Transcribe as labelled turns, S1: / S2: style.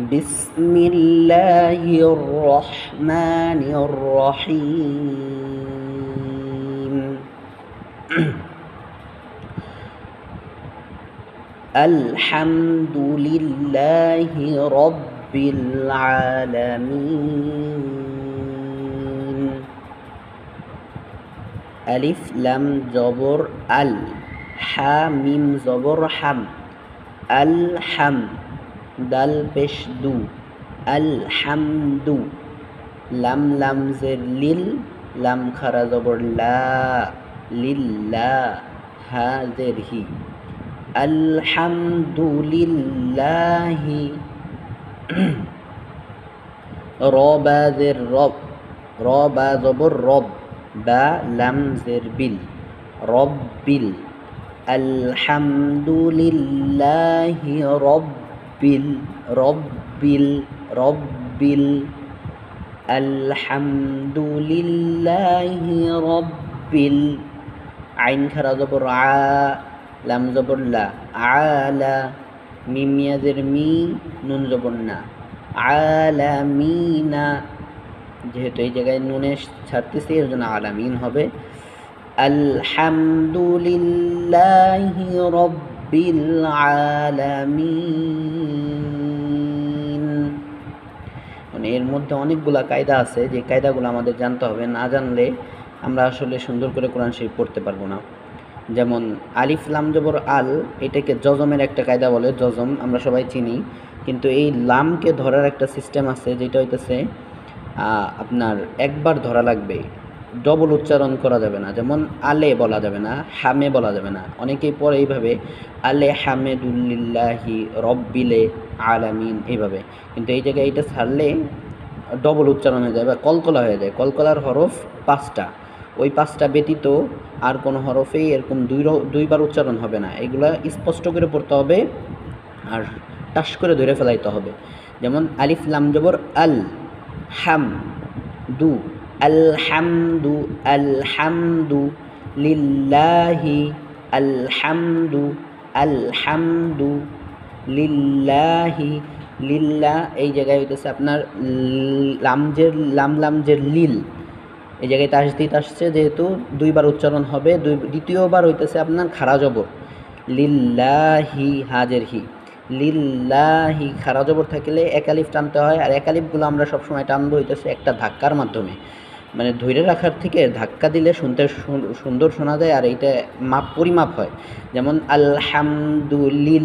S1: বিসমিল্লাহির রহমানির রহিম। আলহামদুলিল্লাহি রাব্বিল আলামিন। আলিফ লাম জবর আল, হা মিম জবর হাম, আল হাম, দাল পেশ দু, আল হামদু। লাম লাম জের লিল, লাম খারা জবর লা, লিল্লা, হা জের হি। আলহামদুলিল্লাহি। র বা জের রব, র বা জবর রব, বা লাম জের বিল, রব্বিল। আলহামদুলিল্লাহি রব্বিল, রব্বিল, রব্বিল। আলহামদুলিল্লাহি রব্বিল। আইন খারা জবর আ, লাম জবর লা, আলা। মিম ইয়াজের মি, নুন জবর না, আলামিনা। যেহেতু এই জায়গায় নুনে ছাড়তেছি এর জন্য আলামিন হবে। আলহামদুলিল্লাহি রব্বিল আলামিন। মানে এর মধ্যে অনেকগুলা কায়দা আছে, যে কায়দাগুলো আমাদের জানতে হবে, না জানলে আমরা আসলে সুন্দর করে কোরআন শরীফ পড়তে পারবো না। যেমন আলিফ লাম জবর আল, এটাকে জজমের একটা কায়দা বলে, জজম আমরা সবাই চিনি, কিন্তু এই লামকে ধরার একটা সিস্টেম আছে, যেটা হইতেছে আপনার একবার ধরা লাগবে, ডবল উচ্চারণ করা যাবে না। যেমন আলে বলা যাবে না, হামে বলা যাবে না। অনেকেই পরে এইভাবে আলে হামেদুল্লিল্লাহি রব্বিলে আলামিন এইভাবে, কিন্তু এই জায়গায় এইটা ছাড়লে ডবল উচ্চারণ হয়ে যায় বা কলকলা হয়ে যায়। কলকলার হরফ 5টা, ওই 5টা ব্যতীত আর কোনো হরফেই এরকম দুইবার উচ্চারণ হবে না। এগুলা স্পষ্ট করে পড়তে হবে আর টাস করে ধরে ফেলাইতে হবে। যেমন আলিফ লাম জবর আল, হাম দু, আলহামদু, আলহামদু লিল্লাহি, আলহামদু, আলহামদু লিল্লাহি। লিল্লা এই জায়গায় হইতেছে আপনার লামজের লামজের লিল, এই জায়গায় তাসদিদ আসছে, যেহেতু দুইবার উচ্চারণ হবে। দ্বিতীয়বার হইতেছে আপনার খারা জবর, লিল্লাহি, হাজের হি, লিল্লাহি। খারা জবর থাকলে একালিফ টানতে হয়, আর একালিফগুলো আমরা সবসময় টানবো হইতেছে একটা ধাক্কার মাধ্যমে, মানে ধৈর্য রাখার থেকে ধাক্কা দিলে শুনতে সুন্দর শোনা যায়, আর এইটা পরিমাপ হয়। যেমন আলহামদুলিল্লাহ।